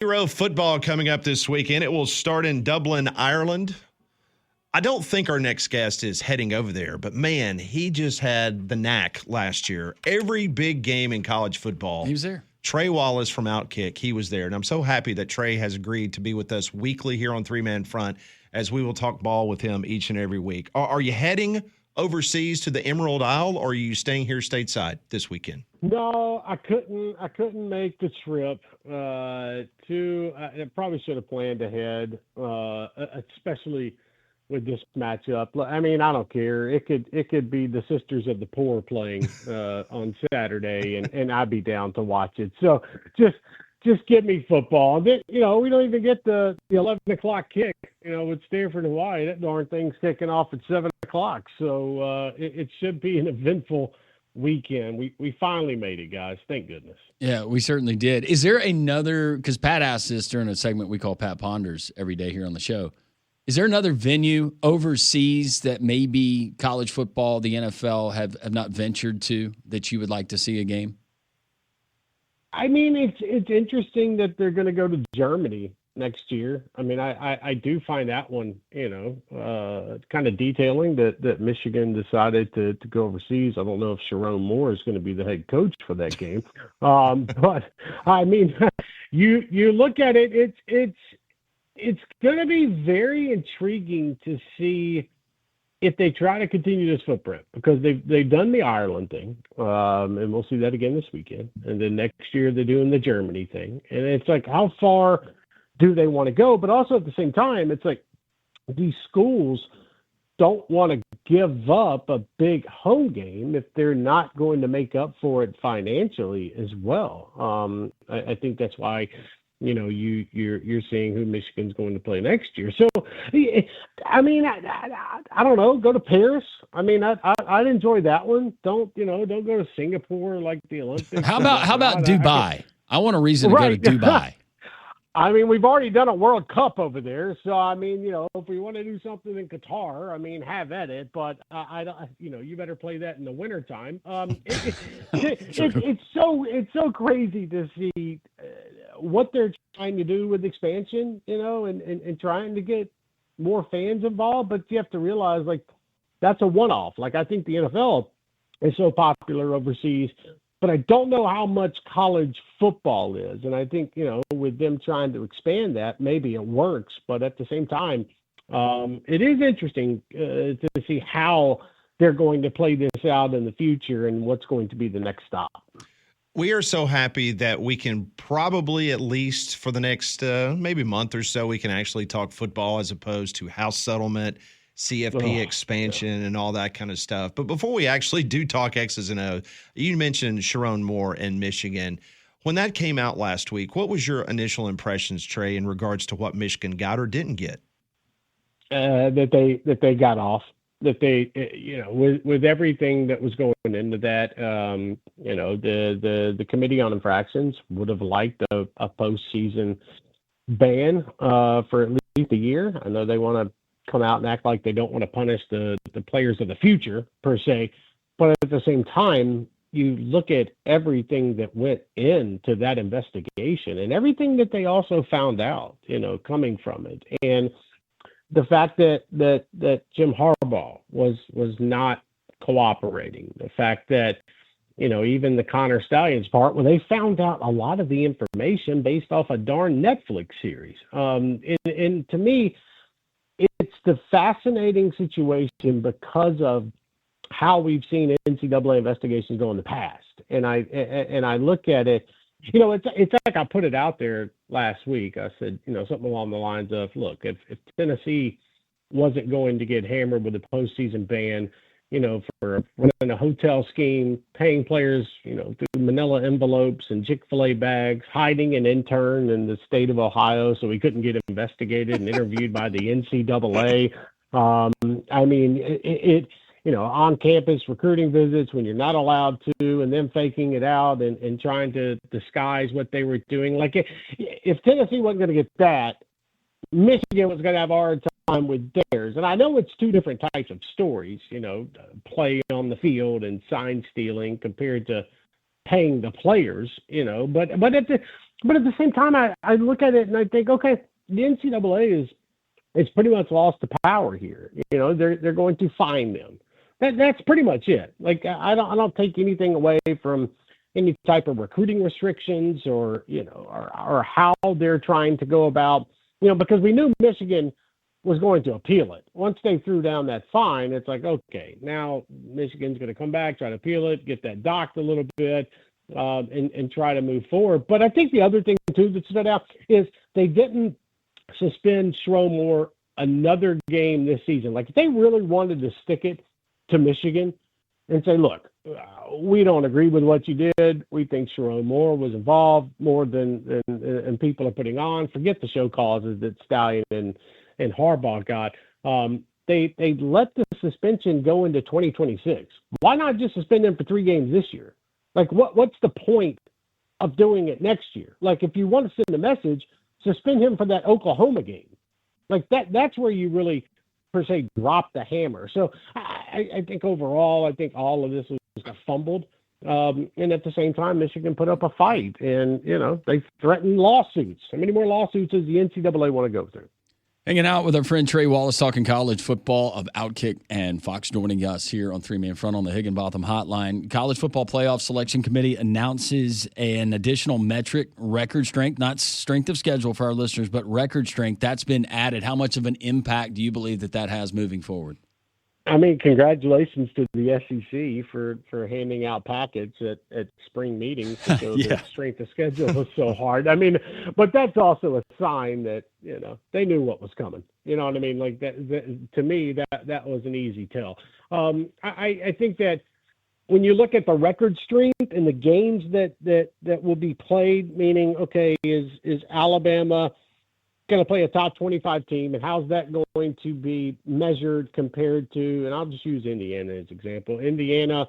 Euro football coming up this weekend. It will start in Dublin, Ireland. I don't think our next guest is heading over there, but man, he just had the knack last year. Every big game in college football. He was there. Trey Wallace from Outkick, he was there. And I'm so happy that Trey has agreed to be with us weekly here on Three Man Front as we will talk ball with him each and every week. Are you heading overseas to the Emerald Isle, or are you staying here stateside this weekend? No, I couldn't make the trip. I probably should have planned ahead, especially with this matchup. I mean, I don't care. It could be the Sisters of the Poor playing on Saturday, and I'd be down to watch it. So just give me football. And then, we don't even get the 11 o'clock kick, with Stanford and Hawaii. That darn thing's kicking off at 7 o'clock. So it should be an eventful weekend. We finally made it, guys. Thank goodness. Yeah, we certainly did. Is there another, because Pat asked this during a segment we call Pat Ponders every day here on the show. Is there another venue overseas that maybe college football, the NFL have not ventured to that you would like to see a game? I mean, it's interesting that they're going to go to Germany next year. I mean, I do find that one, kind of detailing that Michigan decided to go overseas. I don't know if Sharon Moore is going to be the head coach for that game. But I mean, you look at it, it's going to be very intriguing to see if they try to continue this footprint, because they've done the Ireland thing, and we'll see that again this weekend. And then next year they're doing the Germany thing. And it's like, how far do they want to go? But also at the same time, it's like these schools don't want to give up a big home game if they're not going to make up for it financially as well. I think that's why you're seeing who Michigan's going to play next year. So, I mean, I don't know. Go to Paris. I mean, I'd enjoy that one. Don't go to Singapore like the Olympics. How about Dubai? I want a reason to go to Dubai. I mean, we've already done a World Cup over there, so I mean, if we want to do something in Qatar, I mean, have at it. But I don't, you better play that in the wintertime. It's so crazy to see what they're trying to do with expansion, and trying to get more fans involved. But you have to realize, like, that's a one-off. Like, I think the NFL is so popular overseas, but I don't know how much college football is. And I think, with them trying to expand that, maybe it works. But at the same time, it is interesting to see how they're going to play this out in the future and what's going to be the next stop. We are so happy that we can probably, at least for the next maybe month or so, we can actually talk football as opposed to house settlement, CFP expansion, and all that kind of stuff. But before we actually do talk X's and O's, you mentioned Sharon Moore in Michigan. When that came out last week, what was your initial impressions, Trey, in regards to what Michigan got or didn't get? That they got off. That they, with everything that was going into that, the Committee on Infractions would have liked a postseason ban for at least a year. I know they want to come out and act like they don't want to punish the players of the future per se, but at the same time, you look at everything that went into that investigation and everything that they also found out, coming from it, and the fact that Jim Harbaugh was not cooperating, the fact that, even the Connor Stallions part, when they found out a lot of the information based off a darn Netflix series. And to me, it's the fascinating situation because of how we've seen NCAA investigations go in the past. And I look at it, it's like I put it out there last week. I said, something along the lines of, look, if Tennessee wasn't going to get hammered with a postseason ban, for running a hotel scheme, paying players, through manila envelopes and Chick-fil-A bags, hiding an intern in the state of Ohio so he couldn't get investigated and interviewed by the NCAA. I mean, on-campus recruiting visits when you're not allowed to, and then faking it out and trying to disguise what they were doing. Like, if Tennessee wasn't going to get that, Michigan was going to have a hard time with theirs. And I know it's two different types of stories, play on the field and sign stealing compared to paying the players, but But at the same time, I look at it and I think, okay, the NCAA is pretty much lost the power here. They're going to fine them. That's pretty much it. Like I don't take anything away from any type of recruiting restrictions or how they're trying to go about, because we knew Michigan was going to appeal it. Once they threw down that fine, it's like, okay, now Michigan's going to come back, try to appeal it, get that docked a little bit, and try to move forward. But I think the other thing, too, that stood out is they didn't suspend Schroemore another game this season. Like, if they really wanted to stick it to Michigan and say, look, we don't agree with what you did. We think Schroemore was involved more than people are putting on. Forget the show causes that Stallion and Harbaugh got. They let the suspension go into 2026. Why not just suspend him for 3 games this year? Like, what's the point of doing it next year? Like, if you want to send a message, suspend him for that Oklahoma game. Like, that's where you really, per se, drop the hammer. So I think overall, I think all of this was fumbled. And at the same time, Michigan put up a fight, and, they threatened lawsuits. How many more lawsuits does the NCAA want to go through? Hanging out with our friend Trey Wallace, talking college football of Outkick and Fox, joining us here on 3 Man Front on the Higginbotham Hotline. College Football Playoff Selection Committee announces an additional metric, record strength, not strength of schedule for our listeners, but record strength. That's been added. How much of an impact do you believe that has moving forward? I mean, congratulations to the SEC for handing out packets at spring meetings to show the strength of schedule was so hard. I mean, but that's also a sign that, they knew what was coming. You know what I mean? Like that to me, that was an easy tell. I think that when you look at the record strength and the games that will be played, meaning, okay, is Alabama going to play a top 25 team, and how's that going to be measured compared to, and I'll just use Indiana as example, Indiana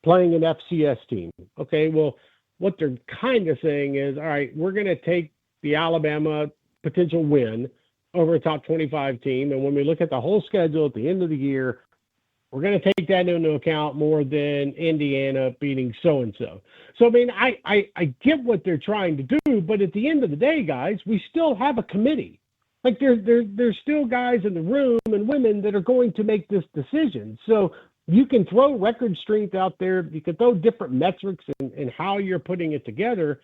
playing an FCS team. Okay, well, what they're kind of saying is, all right, we're going to take the Alabama potential win over a top 25 team, and when we look at the whole schedule at the end of the year, we're going to take that into account more than Indiana beating so-and-so. So, I mean, I get what they're trying to do, but at the end of the day, guys, we still have a committee. Like, there's still guys in the room and women that are going to make this decision. So you can throw record strength out there. You can throw different metrics and how you're putting it together.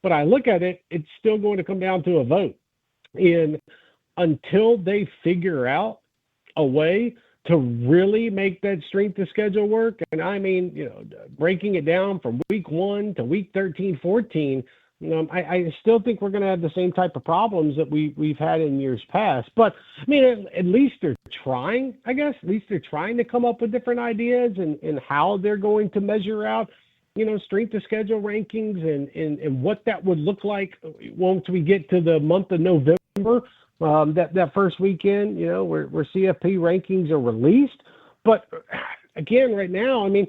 But I look at it, it's still going to come down to a vote. And until they figure out a way to really make that strength of schedule work, and I mean, breaking it down from week 1 to week 13, 14, I still think we're going to have the same type of problems that we've had in years past. But, I mean, at least they're trying, I guess. At least they're trying to come up with different ideas and how they're going to measure out, strength of schedule rankings and what that would look like once we get to the month of November. That first weekend, where CFP rankings are released. But again, right now, I mean,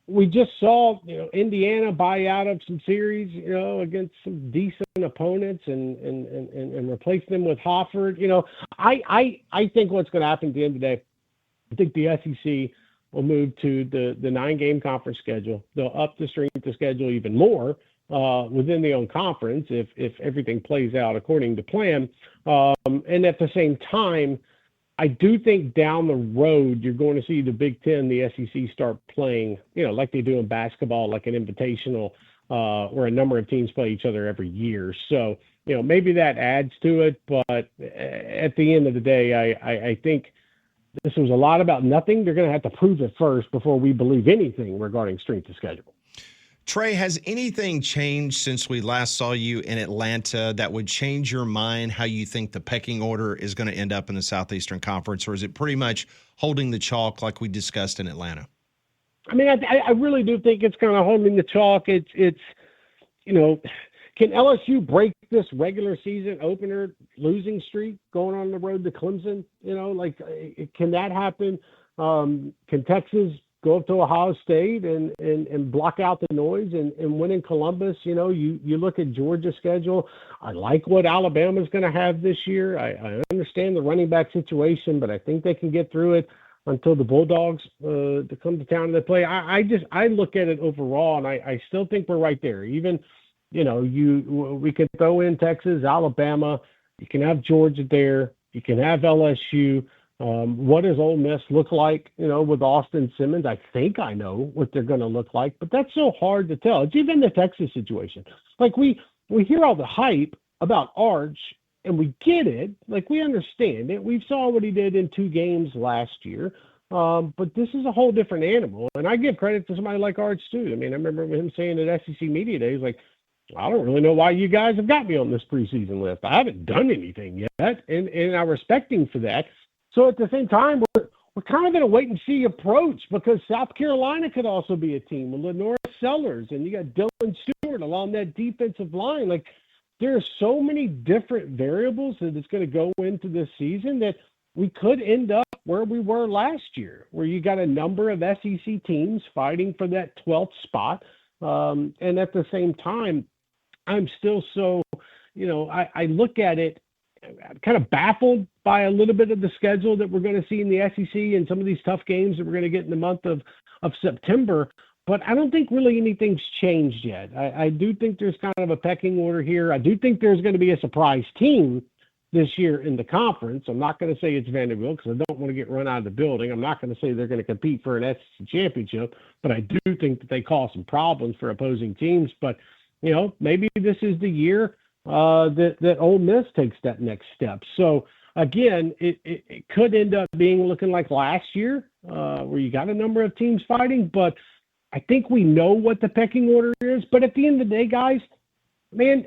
we just saw, Indiana buy out of some series, against some decent opponents and replace them with Hofford. I think what's going to happen at the end of the day, I think the SEC will move to the 9-game conference schedule. They'll up the strength of schedule even more within their own conference if everything plays out according to plan. And at the same time, I do think down the road you're going to see the Big Ten, the SEC start playing, like they do in basketball, like an invitational where a number of teams play each other every year. So, maybe that adds to it. But at the end of the day, I think this was a lot about nothing. They're going to have to prove it first before we believe anything regarding strength of schedule. Trey, has anything changed since we last saw you in Atlanta that would change your mind how you think the pecking order is going to end up in the Southeastern Conference, or is it pretty much holding the chalk like we discussed in Atlanta? I mean, I really do think it's kind of holding the chalk. It's can LSU break this regular season opener losing streak going on the road to Clemson? Can that happen? Can Texas go up to Ohio State and block out the noise and win in Columbus? You look at Georgia's schedule. I like what Alabama's going to have this year. I understand the running back situation, but I think they can get through it until the Bulldogs to come to town and they play. I look at it overall, and I still think we're right there. Even we could throw in Texas, Alabama. You can have Georgia there. You can have LSU. What does Ole Miss look like, with Austin Simmons? I think I know what they're going to look like, but that's so hard to tell. It's even the Texas situation. Like we hear all the hype about Arch, and we get it. Like we understand it. We saw what he did in 2 games last year. But this is a whole different animal. And I give credit to somebody like Arch too. I mean, I remember him saying at SEC Media Days, like, I don't really know why you guys have got me on this preseason list. I haven't done anything yet. And I respect him for that. So at the same time, we're kind of in a wait and see approach, because South Carolina could also be a team with Lenora Sellers, and you got Dylan Stewart along that defensive line. Like, there are so many different variables that it's going to go into this season that we could end up where we were last year, where you got a number of SEC teams fighting for that 12th spot. And at the same time, I'm still so, I look at it, I'm kind of baffled by a little bit of the schedule that we're going to see in the SEC and some of these tough games that we're going to get in the month of September. But I don't think really anything's changed yet. I do think there's kind of a pecking order here. I do think there's going to be a surprise team this year in the conference. I'm not going to say it's Vanderbilt, because I don't want to get run out of the building. I'm not going to say they're going to compete for an SEC championship, but I do think that they cause some problems for opposing teams. But, maybe this is the year that Ole Miss takes that next step. So, again, it could end up looking like last year, where you got a number of teams fighting, but I think we know what the pecking order is. But at the end of the day, guys, man,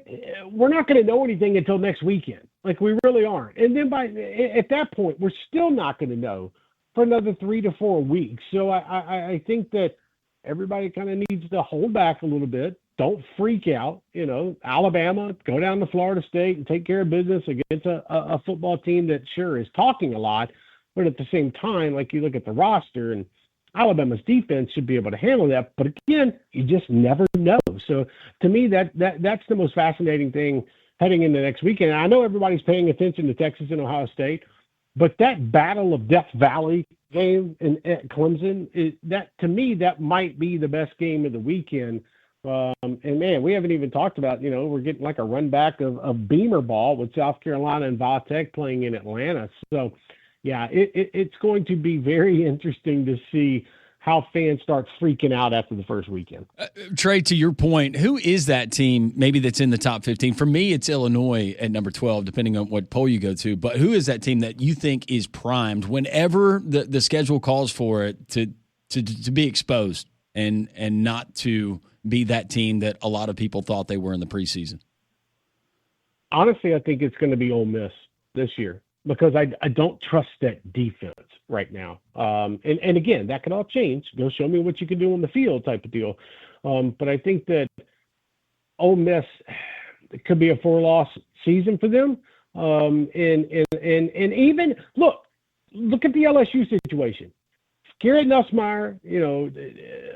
we're not going to know anything until next weekend. Like, we really aren't. And then at that point, we're still not going to know for another 3 to 4 weeks. So I think that everybody kind of needs to hold back a little bit. Don't freak out. Alabama, go down to Florida State and take care of business against a football team that sure is talking a lot. But at the same time, like, you look at the roster, and Alabama's defense should be able to handle that. But again, you just never know. So to me, that's the most fascinating thing heading into next weekend. And I know everybody's paying attention to Texas and Ohio State, but that battle of Death Valley game at Clemson, to me, that might be the best game of the weekend. And man, we haven't even talked about, we're getting like a run back of Beamer ball with South Carolina and Vatek playing in Atlanta. So yeah, it's going to be very interesting to see how fans start freaking out after the first weekend. Trey, to your point, who is that team maybe that's in the top 15? For me, it's Illinois at number 12, depending on what poll you go to. But who is that team that you think is primed whenever the schedule calls for it to be exposed and not to be that team that a lot of people thought they were in the preseason? Honestly, I think it's going to be Ole Miss this year, because I don't trust that defense right now. And again, that could all change. Go show me what you can do on the field type of deal. But I think that Ole Miss, it could be a 4-loss season for them. And even look at the LSU situation. Garrett Nussmeier,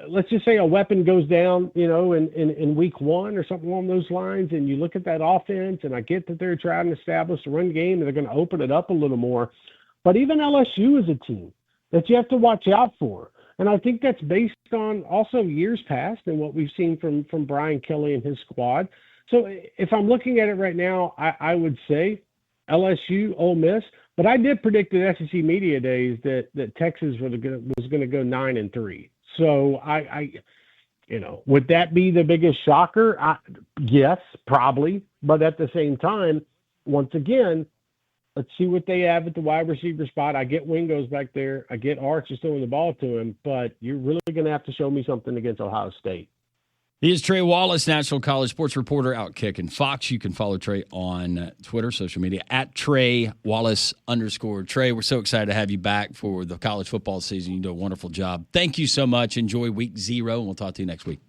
let's just say a weapon goes down, in week 1 or something along those lines, and you look at that offense, and I get that they're trying to establish the run game and they're going to open it up a little more. But even LSU is a team that you have to watch out for. And I think that's based on also years past and what we've seen from Brian Kelly and his squad. So if I'm looking at it right now, I would say LSU, Ole Miss. But I did predict at SEC Media Days that Texas was going to go 9-3. So would that be the biggest shocker? Yes, probably. But at the same time, once again, let's see what they have at the wide receiver spot. I get Wingo's back there. I get Arch is throwing the ball to him. But you're really going to have to show me something against Ohio State. He is Trey Wallace, National College Sports Reporter, Outkick and Fox. You can follow Trey on Twitter, social media, at Trey Wallace _ Trey, we're so excited to have you back for the college football season. You do a wonderful job. Thank you so much. Enjoy week 0, and we'll talk to you next week.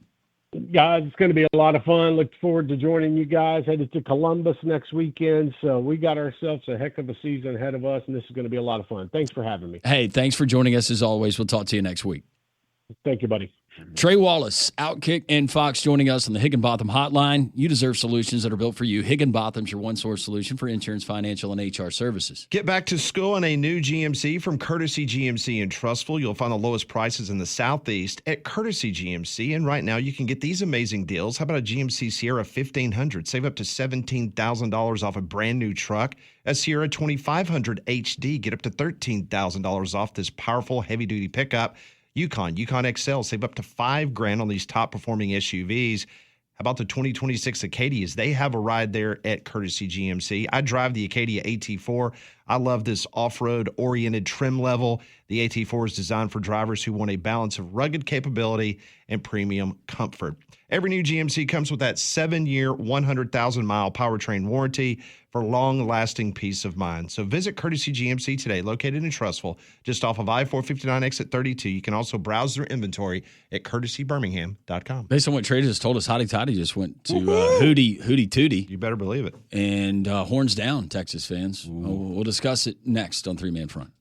Guys, it's going to be a lot of fun. Look forward to joining you guys. Headed to Columbus next weekend. So we got ourselves a heck of a season ahead of us, and this is going to be a lot of fun. Thanks for having me. Hey, thanks for joining us as always. We'll talk to you next week. Thank you, buddy. Trey Wallace, Outkick, and Fox joining us on the Higginbotham Hotline. You deserve solutions that are built for you. Higginbotham's your one-source solution for insurance, financial, and HR services. Get back to school in a new GMC from Courtesy GMC in Trustful. You'll find the lowest prices in the Southeast at Courtesy GMC. And right now, you can get these amazing deals. How about a GMC Sierra 1500? Save up to $17,000 off a brand new truck. A Sierra 2500 HD. Get up to $13,000 off this powerful heavy-duty pickup. Yukon XL, save up to $5,000 on these top-performing SUVs. How about the 2026 Acadias? They have a ride there at Courtesy GMC. I drive the Acadia AT4. I love this off-road-oriented trim level. The AT4 is designed for drivers who want a balance of rugged capability and premium comfort. Every new GMC comes with that 7-year, 100,000-mile powertrain warranty for long-lasting peace of mind. So visit Courtesy GMC today, located in Trustful, just off of I-459 exit 32. You can also browse their inventory at courtesybirmingham.com. Based on what Trey just told us, Hotty Toddy just went to Hootie Tootie. You better believe it. And horns down, Texas fans. We'll discuss it next on Three Man Front.